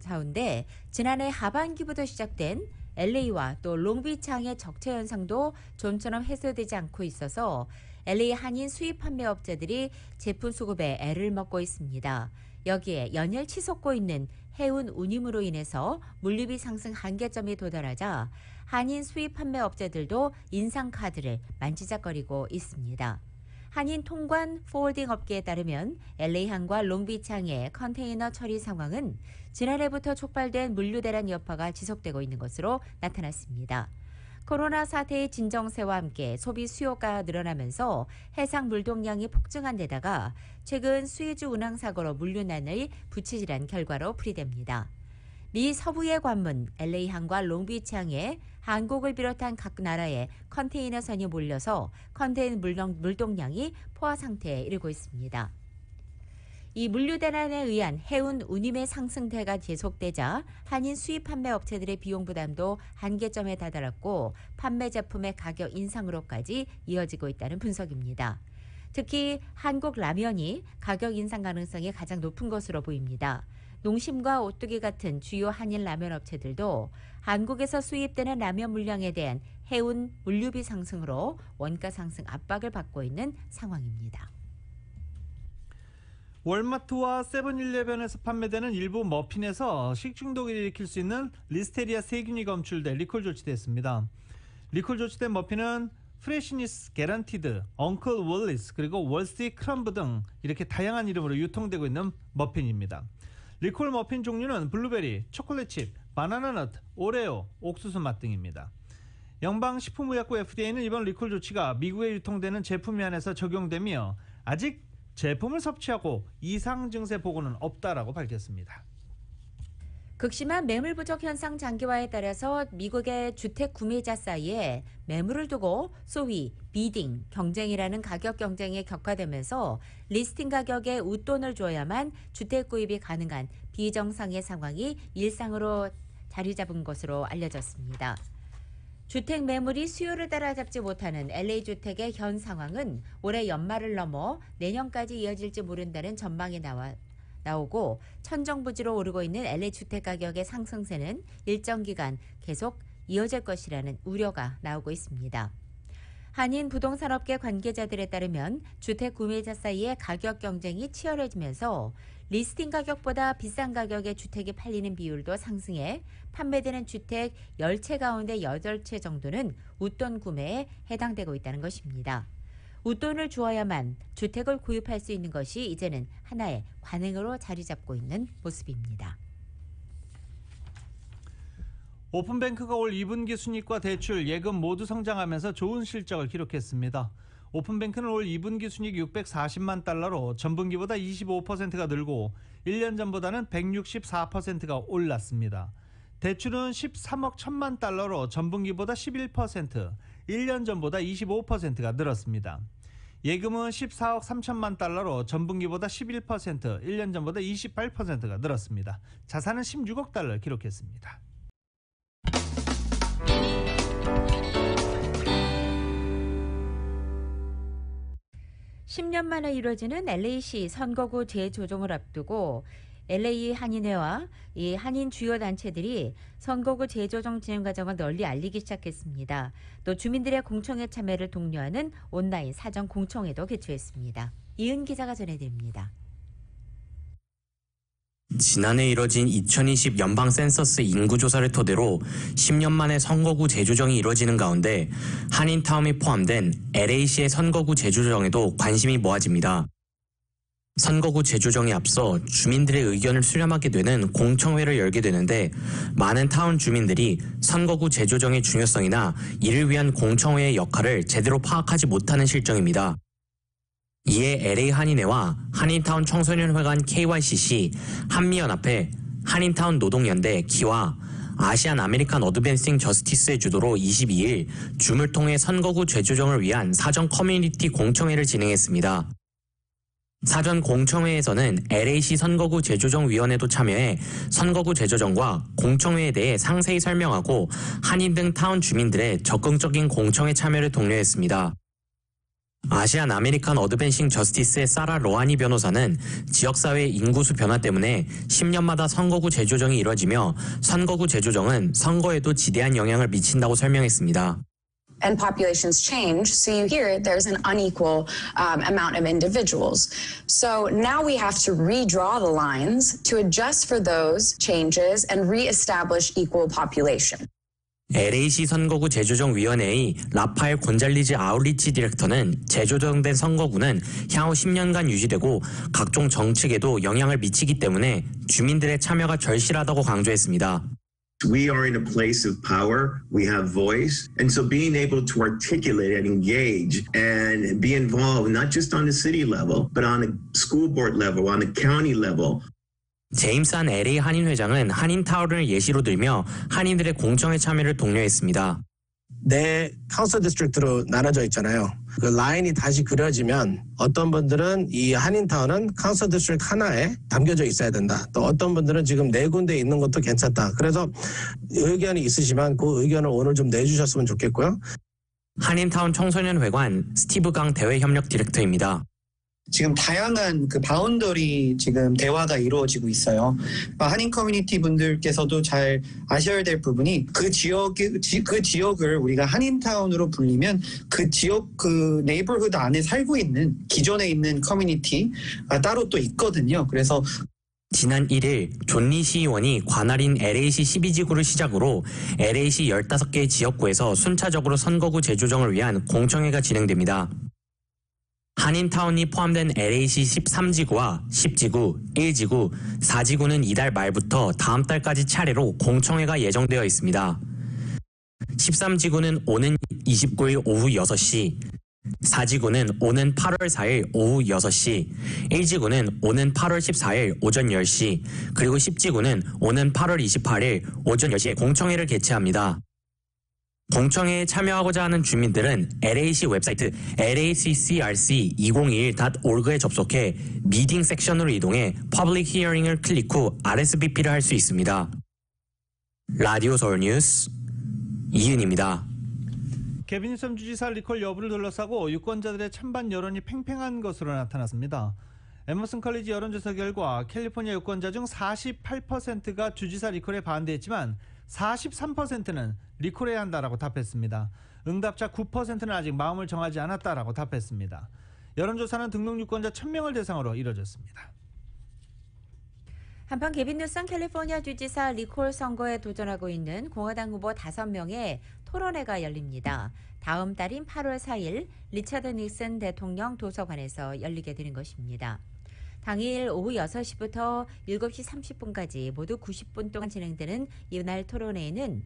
가운데 지난해 하반기부터 시작된 LA와 또 롱비치항의 적체 현상도 좀처럼 해소되지 않고 있어서 LA 한인 수입 판매 업체들이 제품 수급에 애를 먹고 있습니다. 여기에 연일 치솟고 있는 해운 운임으로 인해서 물류비 상승 한계점이 도달하자 한인 수입 판매 업체들도 인상 카드를 만지작거리고 있습니다. 한인 통관 포워딩 업계에 따르면 LA항과 롱비치항의 컨테이너 처리 상황은 지난해부터 촉발된 물류 대란 여파가 지속되고 있는 것으로 나타났습니다. 코로나 사태의 진정세와 함께 소비 수요가 늘어나면서 해상 물동량이 폭증한 데다가 최근 수에즈 운항 사고로 물류난을 부치질한 결과로 풀이됩니다. 미 서부의 관문 LA항과 롱비치항에 한국을 비롯한 각 나라의 컨테이너선이 몰려서 컨테이너 물동량이 포화 상태에 이르고 있습니다. 이 물류대란에 의한 해운 운임의 상승세가 계속되자 한인 수입 판매 업체들의 비용 부담도 한계점에 다다랐고 판매 제품의 가격 인상으로까지 이어지고 있다는 분석입니다. 특히 한국 라면이 가격 인상 가능성이 가장 높은 것으로 보입니다. 농심과 오뚜기 같은 주요 한인 라면 업체들도 한국에서 수입되는 라면 물량에 대한 해운 물류비 상승으로 원가 상승 압박을 받고 있는 상황입니다.
월마트와 세븐일레븐에서 판매되는 일부 머핀에서 식중독을 일으킬 수 있는 리스테리아 세균이 검출돼 리콜 조치됐습니다. 리콜 조치된 머핀은 프레시니스 게런티드, 엉클 월리스, 그리고 월스티 크럼브 등 이렇게 다양한 이름으로 유통되고 있는 머핀입니다. 리콜 머핀 종류는 블루베리, 초콜릿칩, 바나나넛, 오레오, 옥수수 맛 등입니다. 연방식품의약부 FDA는 이번 리콜 조치가 미국에 유통되는 제품에 한해서 적용되며 아직 제품을 섭취하고 이상 증세 보고는 없다라고 밝혔습니다.
극심한 매물 부족 현상 장기화에 따라서 미국의 주택 구매자 사이에 매물을 두고 소위 비딩, 경쟁이라는 가격 경쟁이 격화되면서 리스팅 가격에 웃돈을 줘야만 주택 구입이 가능한 비정상의 상황이 일상으로 자리 잡은 것으로 알려졌습니다. 주택 매물이 수요를 따라잡지 못하는 LA 주택의 현 상황은 올해 연말을 넘어 내년까지 이어질지 모른다는 전망이 나오고 천정부지로 오르고 있는 LA 주택 가격의 상승세는 일정 기간 계속 이어질 것이라는 우려가 나오고 있습니다. 한인 부동산업계 관계자들에 따르면 주택 구매자 사이의 가격 경쟁이 치열해지면서 리스팅 가격보다 비싼 가격의 주택이 팔리는 비율도 상승해 판매되는 주택 10채 가운데 8채 정도는 웃돈 구매에 해당되고 있다는 것입니다. 웃돈을 주어야만 주택을 구입할 수 있는 것이 이제는 하나의 관행으로 자리 잡고 있는 모습입니다.
오픈뱅크가 올 2분기 순이익과 대출, 예금 모두 성장하면서 좋은 실적을 기록했습니다. 오픈뱅크는 올 2분기 순이익 640만 달러로 전분기보다 25%가 늘고 1년 전보다는 164%가 올랐습니다. 대출은 13억 1천만 달러로 전분기보다 11%, 1년 전보다 25%가 늘었습니다. 예금은 14억 3천만 달러로 전분기보다 11%, 1년 전보다 28%가 늘었습니다. 자산은 16억 달러를 기록했습니다.
(10년) 만에 이뤄지는 LA시 선거구 재조정을 앞두고 LA 한인회와 이 한인 주요 단체들이 선거구 재조정 진행 과정을 널리 알리기 시작했습니다. 또 주민들의 공청회 참여를 독려하는 온라인 사전 공청회도 개최했습니다. 이은 기자가 전해드립니다.
지난해 이뤄진 2020 연방 센서스 인구조사를 토대로 10년 만에 선거구 재조정이 이뤄지는 가운데 한인타운이 포함된 LA시의 선거구 재조정에도 관심이 모아집니다. 선거구 재조정에 앞서 주민들의 의견을 수렴하게 되는 공청회를 열게 되는데 많은 타운 주민들이 선거구 재조정의 중요성이나 이를 위한 공청회의 역할을 제대로 파악하지 못하는 실정입니다. 이에 LA 한인회와 한인타운 청소년회관 KYCC, 한미연합회, 한인타운 노동연대 키와 아시안 아메리칸 어드밴싱 저스티스의 주도로 22일 줌을 통해 선거구 재조정을 위한 사전 커뮤니티 공청회를 진행했습니다. 사전 공청회에서는 LA시 선거구 재조정위원회도 참여해 선거구 재조정과 공청회에 대해 상세히 설명하고 한인 등 타운 주민들의 적극적인 공청회 참여를 독려했습니다. 아시안 아메리칸 어드밴싱 저스티스의 사라 로하니 변호사는 지역사회의 인구수 변화 때문에 10년마다 선거구 재조정이 이뤄지며 선거구 재조정은 선거에도 지대한 영향을 미친다고 설명했습니다.
And populations change, so you hear there's an unequal amount of individuals. So now we have to redraw the lines to adjust for those changes and reestablish equal population.
LA시 선거구 재조정위원회의 라파엘 곤잘리즈 아울리치 디렉터는 재조정된 선거구는 향후 10년간 유지되고 각종 정책에도 영향을 미치기 때문에 주민들의 참여가 절실하다고 강조했습니다.
We are in a place of power. We have voice. And so being able to articulate and engage and be involved, not just on the city level, but on a school board level, on a county level.
제임스 한 LA 한인 회장은 한인타운을 예시로 들며 한인들의 공청회 참여를 독려했습니다.
내 카운슬 디스트릭트로 나눠져 있잖아요. 그 라인이 다시 그려지면 어떤 분들은 이 한인타운은 카운슬 디스트릭트 하나에 담겨져 있어야 된다. 또 어떤 분들은 지금 네 군데 있는 것도 괜찮다. 그래서 의견이 있으시면 그 의견을 오늘 좀 내주셨으면 좋겠고요.
한인타운 청소년회관 스티브 강 대외협력 디렉터입니다.
지금 다양한 그 바운더리 지금 대화가 이루어지고 있어요. 한인 커뮤니티 분들께서도 잘 아셔야 될 부분이 그 지역을 우리가 한인타운으로 불리면 그 지역 그 네이버후드 안에 살고 있는 기존에 있는 커뮤니티가 따로 또 있거든요. 그래서
지난 1일 존리 시의원이 관할인 LA시 12지구를 시작으로 LA시 15개의 지역구에서 순차적으로 선거구 재조정을 위한 공청회가 진행됩니다. 한인타운이 포함된 LA시 13지구와 10지구, 1지구, 4지구는 이달 말부터 다음 달까지 차례로 공청회가 예정되어 있습니다. 13지구는 오는 29일 오후 6시, 4지구는 오는 8월 4일 오후 6시, 1지구는 오는 8월 14일 오전 10시, 그리고 10지구는 오는 8월 28일 오전 10시에 공청회를 개최합니다. 공청회에 참여하고자 하는 주민들은 LA시 웹사이트 laccrc2021.org에 접속해 미팅 섹션으로 이동해 퍼블릭 히어링을 클릭 후 RSVP를 할 수 있습니다. 라디오 서울 뉴스 이은입니다.
케빈 뉴섬 주지사 리콜 여부를 둘러싸고 유권자들의 찬반 여론이 팽팽한 것으로 나타났습니다. 에머슨 컬리지 여론조사 결과 캘리포니아 유권자 중 48%가 주지사 리콜에 반대했지만 43%는 리콜해야 한다라고 답했습니다. 응답자 9%는 아직 마음을 정하지 않았다라고 답했습니다. 여론조사는 등록 유권자 1000명을 대상으로 이뤄졌습니다.
한편 케빈 뉴섬 캘리포니아 주지사 리콜 선거에 도전하고 있는 공화당 후보 5명의 토론회가 열립니다. 다음 달인 8월 4일 리처드 닉슨 대통령 도서관에서 열리게 되는 것입니다. 당일 오후 6시부터 7시 30분까지 모두 90분 동안 진행되는 이날 토론회에는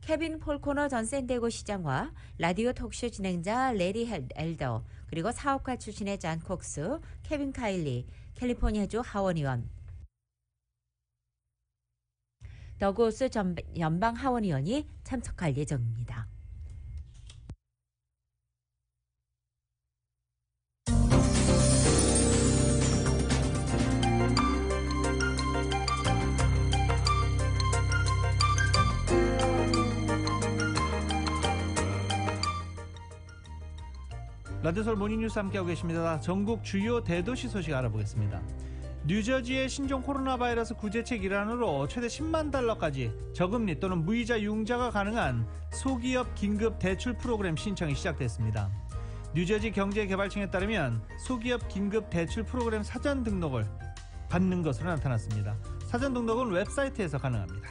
케빈 폴코너 전 샌디에고 시장과 라디오 톡쇼 진행자 레리 엘더, 그리고 사업가 출신의 잔 콕스, 케빈 카일리, 캘리포니아주 하원의원, 더그호스 연방 하원의원이 참석할 예정입니다.
라디오서울 모닝뉴스 함께하고 계십니다. 전국 주요 대도시 소식 알아보겠습니다. 뉴저지의 신종 코로나 바이러스 구제책 일환으로 최대 10만 달러까지 저금리 또는 무이자 융자가 가능한 소기업 긴급 대출 프로그램 신청이 시작됐습니다. 뉴저지 경제개발청에 따르면 소기업 긴급 대출 프로그램 사전 등록을 받는 것으로 나타났습니다. 사전 등록은 웹사이트에서 가능합니다.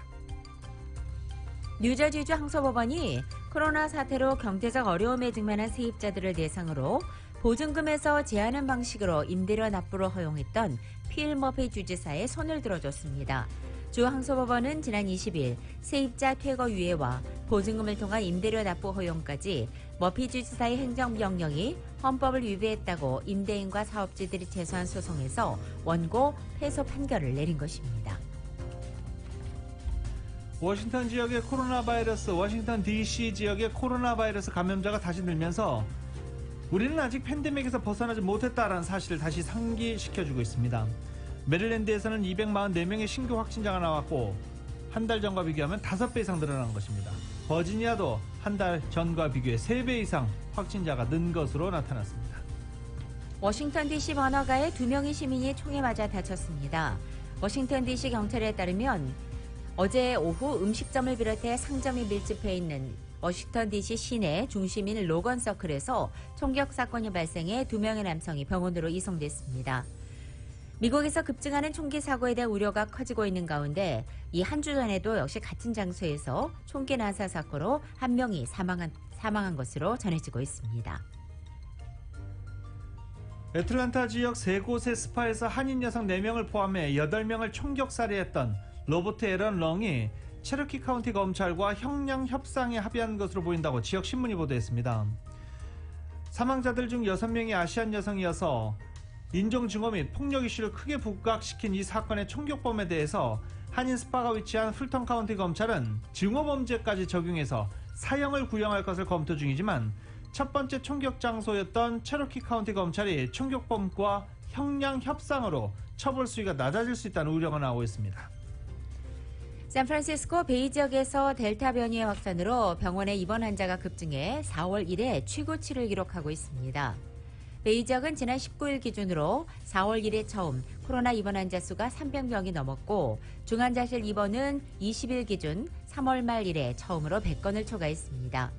뉴저지주 항소법원이 코로나 사태로 경제적 어려움에 직면한 세입자들을 대상으로 보증금에서 제한하는 방식으로 임대료 납부를 허용했던 필 머피 주지사의 손을 들어줬습니다. 주 항소법원은 지난 20일 세입자 퇴거 유예와 보증금을 통한 임대료 납부 허용까지 머피 주지사의 행정명령이 헌법을 위배했다고 임대인과 사업주들이 제소한 소송에서 원고 패소 판결을 내린 것입니다.
워싱턴 지역의 코로나 바이러스, 워싱턴 DC 지역의 코로나 바이러스 감염자가 다시 늘면서 우리는 아직 팬데믹에서 벗어나지 못했다라는 사실을 다시 상기시켜주고 있습니다. 메릴랜드에서는 244명의 신규 확진자가 나왔고 한 달 전과 비교하면 5배 이상 늘어난 것입니다. 버지니아도 한 달 전과 비교해 3배 이상 확진자가 는 것으로 나타났습니다.
워싱턴 DC 번화가에 2명의 시민이 총에 맞아 다쳤습니다. 워싱턴 DC 경찰에 따르면 어제 오후 음식점을 비롯해 상점이 밀집해 있는 워싱턴 DC 시내 중심인 로건 서클에서 총격 사건이 발생해 2명의 남성이 병원으로 이송됐습니다. 미국에서 급증하는 총기 사고에 대한 우려가 커지고 있는 가운데 이 한 주 전에도 역시 같은 장소에서 총기 난사 사고로 1명이 사망한 것으로 전해지고 있습니다.
애틀란타 지역 3곳의 스파에서 한인 여성 4명을 포함해 8명을 총격 살해했던 로버트 앨런 렁이 체로키 카운티 검찰과 형량 협상에 합의한 것으로 보인다고 지역 신문이 보도했습니다. 사망자들 중 6명이 아시안 여성이어서 인종 증오 및 폭력 이슈를 크게 부각시킨 이 사건의 총격범에 대해서 한인 스파가 위치한 풀턴 카운티 검찰은 증오 범죄까지 적용해서 사형을 구형할 것을 검토 중이지만 첫 번째 총격 장소였던 체로키 카운티 검찰이 총격범과 형량 협상으로 처벌 수위가 낮아질 수 있다는 우려가 나오고 있습니다.
샌프란시스코 베이 지역에서 델타 변이의 확산으로 병원에 입원 환자가 급증해 4월 1회 최고치를 기록하고 있습니다. 베이 지역은 지난 19일 기준으로 4월 1일 처음 코로나 입원 환자 수가 300명이 넘었고 중환자실 입원은 20일 기준 3월 말 이래 처음으로 100건을 초과했습니다.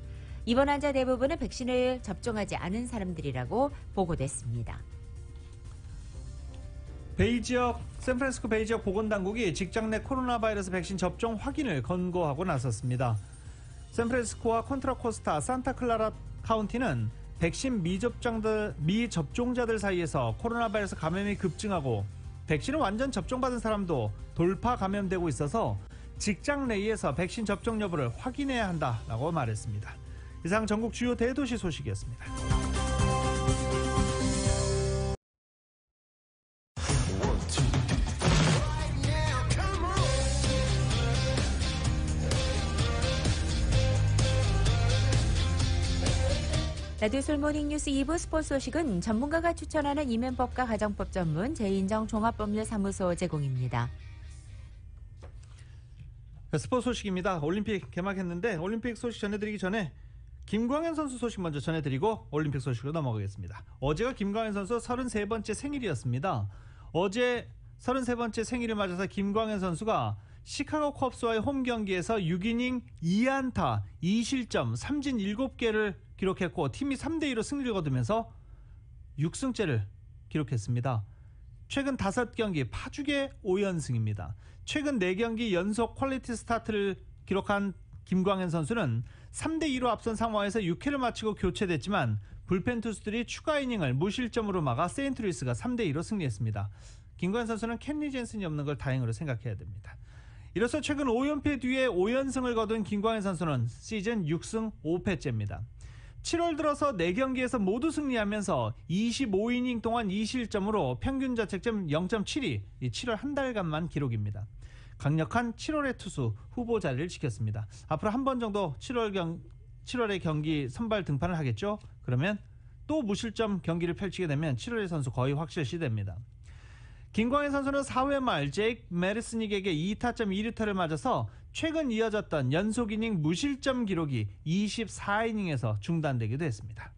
입원 환자 대부분은 백신을 접종하지 않은 사람들이라고 보고됐습니다.
샌프란시스코 베이 지역 보건당국이 직장 내 코로나 바이러스 백신 접종 확인을 권고하고 나섰습니다. 샌프란시스코와 콘트라코스타, 산타클라라 카운티는 백신 미접종자들 사이에서 코로나 바이러스 감염이 급증하고 백신을 완전 접종받은 사람도 돌파 감염되고 있어서 직장 내에서 백신 접종 여부를 확인해야 한다라고 말했습니다. 이상 전국 주요 대도시 소식이었습니다.
라디오 솔모닝 뉴스 2부 스포츠 소식은 전문가가 추천하는 이민법과 가정법 전문 재인정 종합법률사무소 제공입니다.
스포츠 소식입니다. 올림픽 개막했는데 올림픽 소식 전해드리기 전에 김광현 선수 소식 먼저 전해드리고 올림픽 소식으로 넘어가겠습니다. 어제가 김광현 선수 33번째 생일이었습니다. 어제 33번째 생일을 맞아서 김광현 선수가 시카고 컵스와의 홈 경기에서 6이닝 2안타 2실점 3진 7개를 기록했고 팀이 3대2로 승리를 거두면서 6승째를 기록했습니다. 최근 5경기 파죽의 5연승입니다. 최근 4경기 연속 퀄리티 스타트를 기록한 김광현 선수는 3대2로 앞선 상황에서 6회를 마치고 교체됐지만 불펜 투수들이 추가 이닝을 무실점으로 막아 세인트루이스가 3대2로 승리했습니다. 김광현 선수는 켄리 젠슨이 없는 걸 다행으로 생각해야 됩니다. 이로써 최근 5연패 뒤에 5연승을 거둔 김광현 선수는 시즌 6승 5패째입니다. 7월 들어서 4경기에서 모두 승리하면서 25이닝 동안 2실점으로 평균 자책점 0.72, 7월 한 달간만 기록입니다. 강력한 7월의 투수 후보 자리를 지켰습니다. 앞으로 한 번 정도 7월의 경기 선발 등판을 하겠죠? 그러면 또 무실점 경기를 펼치게 되면 7월의 선수 거의 확실시됩니다. 김광현 선수는 4회 말 제이크 메리스닉에게 2타점 2루타를 맞아서 최근 이어졌던 연속 이닝 무실점 기록이 24이닝에서 중단되기도 했습니다.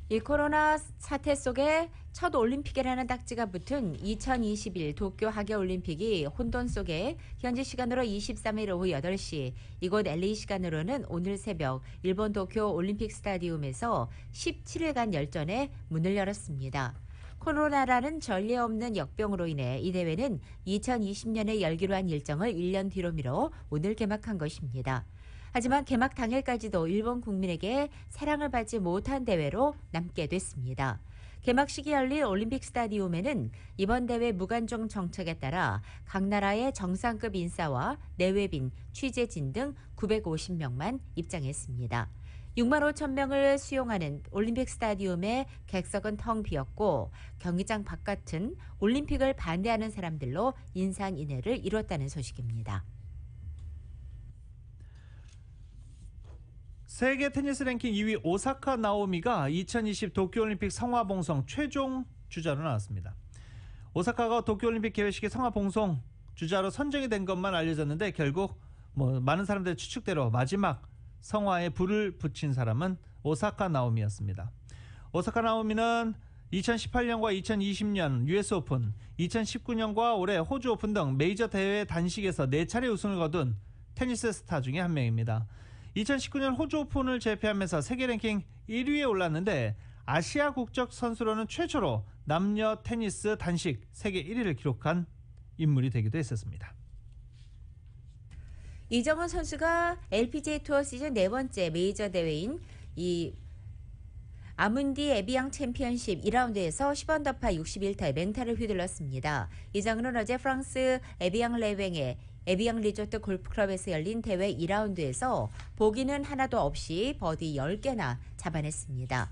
이 코로나 사태 속에 첫 올림픽이라는 딱지가 붙은 2021 도쿄 하계올림픽이 혼돈 속에 현지 시간으로 23일 오후 8시, 이곳 LA 시간으로는 오늘 새벽 일본 도쿄 올림픽 스타디움에서 17일간 열전에 문을 열었습니다. 코로나라는 전례 없는 역병으로 인해 이 대회는 2020년에 열기로 한 일정을 1년 뒤로 미뤄 오늘 개막한 것입니다. 하지만 개막 당일까지도 일본 국민에게 사랑을 받지 못한 대회로 남게 됐습니다. 개막식이 열릴 올림픽 스타디움에는 이번 대회 무관중 정책에 따라 각 나라의 정상급 인사와 내외빈, 취재진 등 950명만 입장했습니다. 6만 5천 명을 수용하는 올림픽 스타디움의 객석은 텅 비었고 경기장 바깥은 올림픽을 반대하는 사람들로 인산인해를 이뤘다는 소식입니다.
세계 테니스 랭킹 2위 오사카 나오미가 2020 도쿄올림픽 성화봉송 최종 주자로 나왔습니다. 오사카가 도쿄올림픽 개회식의 성화봉송 주자로 선정이 된 것만 알려졌는데 결국 많은 사람들의 추측대로 마지막 성화에 불을 붙인 사람은 오사카 나오미였습니다. 오사카 나오미는 2018년과 2020년 US 오픈, 2019년과 올해 호주 오픈 등 메이저 대회 단식에서 4차례 우승을 거둔 테니스 스타 중에 한 명입니다. 2019년 호주 오픈을 제패하면서 세계 랭킹 1위에 올랐는데 아시아 국적 선수로는 최초로 남녀 테니스 단식 세계 1위를 기록한 인물이 되기도 했었습니다.
이정은 선수가 LPGA 투어 시즌 4번째 메이저 대회인 이 아문디 에비앙 챔피언십 2라운드에서 10언더파 61타의 맹타를 휘둘렀습니다. 이정은은 어제 프랑스 에비앙 레뱅의 에비앙 리조트 골프클럽에서 열린 대회 2라운드에서 보기는 하나도 없이 버디 10개나 잡아냈습니다.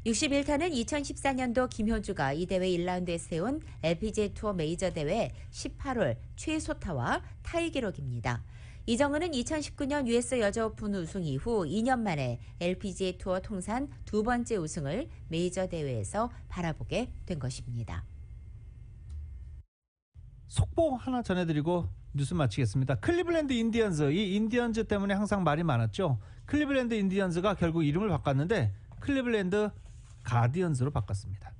61타는 2014년도 김효주가 이 대회 1라운드에 세운 LPGA 투어 메이저 대회 18홀 최소타와 타이 기록입니다. 이정은은 2019년 US 여자 오픈 우승 이후 2년 만에 LPGA 투어 통산 두 번째 우승을 메이저 대회에서 바라보게 된 것입니다.
속보 하나 전해드리고 뉴스 마치겠습니다. 클리블랜드 인디언즈, 이 인디언즈 때문에 항상 말이 많았죠. 클리블랜드 인디언즈가 결국 이름을 바꿨는데 클리블랜드 가디언즈로 바꿨습니다.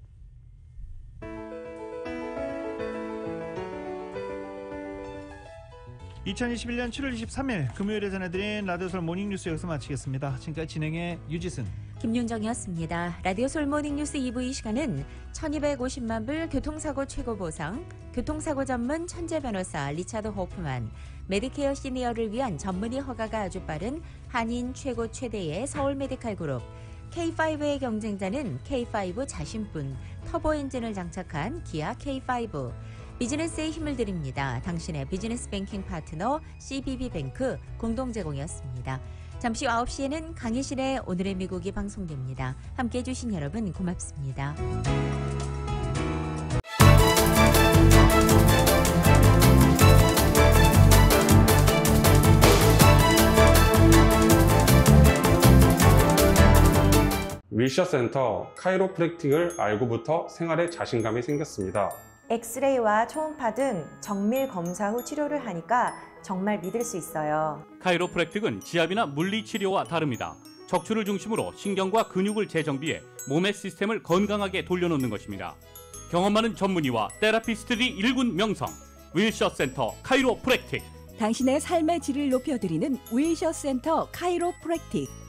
(2021년 7월 23일) 금요일에 전해드린 라디오솔 모닝뉴스 여기서 마치겠습니다. 지금까지 진행의 유지승,
김윤정이었습니다. 라디오솔 모닝뉴스 2부 이 시간은 1250만 불 교통사고 최고 보상, 교통사고 전문 천재 변호사 리차드 호프만, 메디케어 시니어를 위한 전문의 허가가 아주 빠른 한인 최고 최대의 서울 메디칼 그룹, K5의 경쟁자는 K5 자신뿐, 터보 엔진을 장착한 기아 K5, 비즈니스에 힘을 드립니다. 당신의 비즈니스 뱅킹 파트너 CBB뱅크 공동 제공이었습니다. 잠시 후 9시에는 강희실의 오늘의 미국이 방송됩니다. 함께해 주신 여러분 고맙습니다.
윌셔 센터 카이로프랙틱을 알고부터 생활에 자신감이 생겼습니다.
엑스레이와 초음파 등 정밀 검사 후 치료를 하니까 정말 믿을 수 있어요.
카이로프랙틱은 지압이나 물리치료와 다릅니다. 척추를 중심으로 신경과 근육을 재정비해 몸의 시스템을 건강하게 돌려놓는 것입니다. 경험 많은 전문의와 테라피스트들이 일군 명성, 윌셔 센터 카이로프랙틱.
당신의 삶의 질을 높여드리는 윌셔 센터 카이로프랙틱.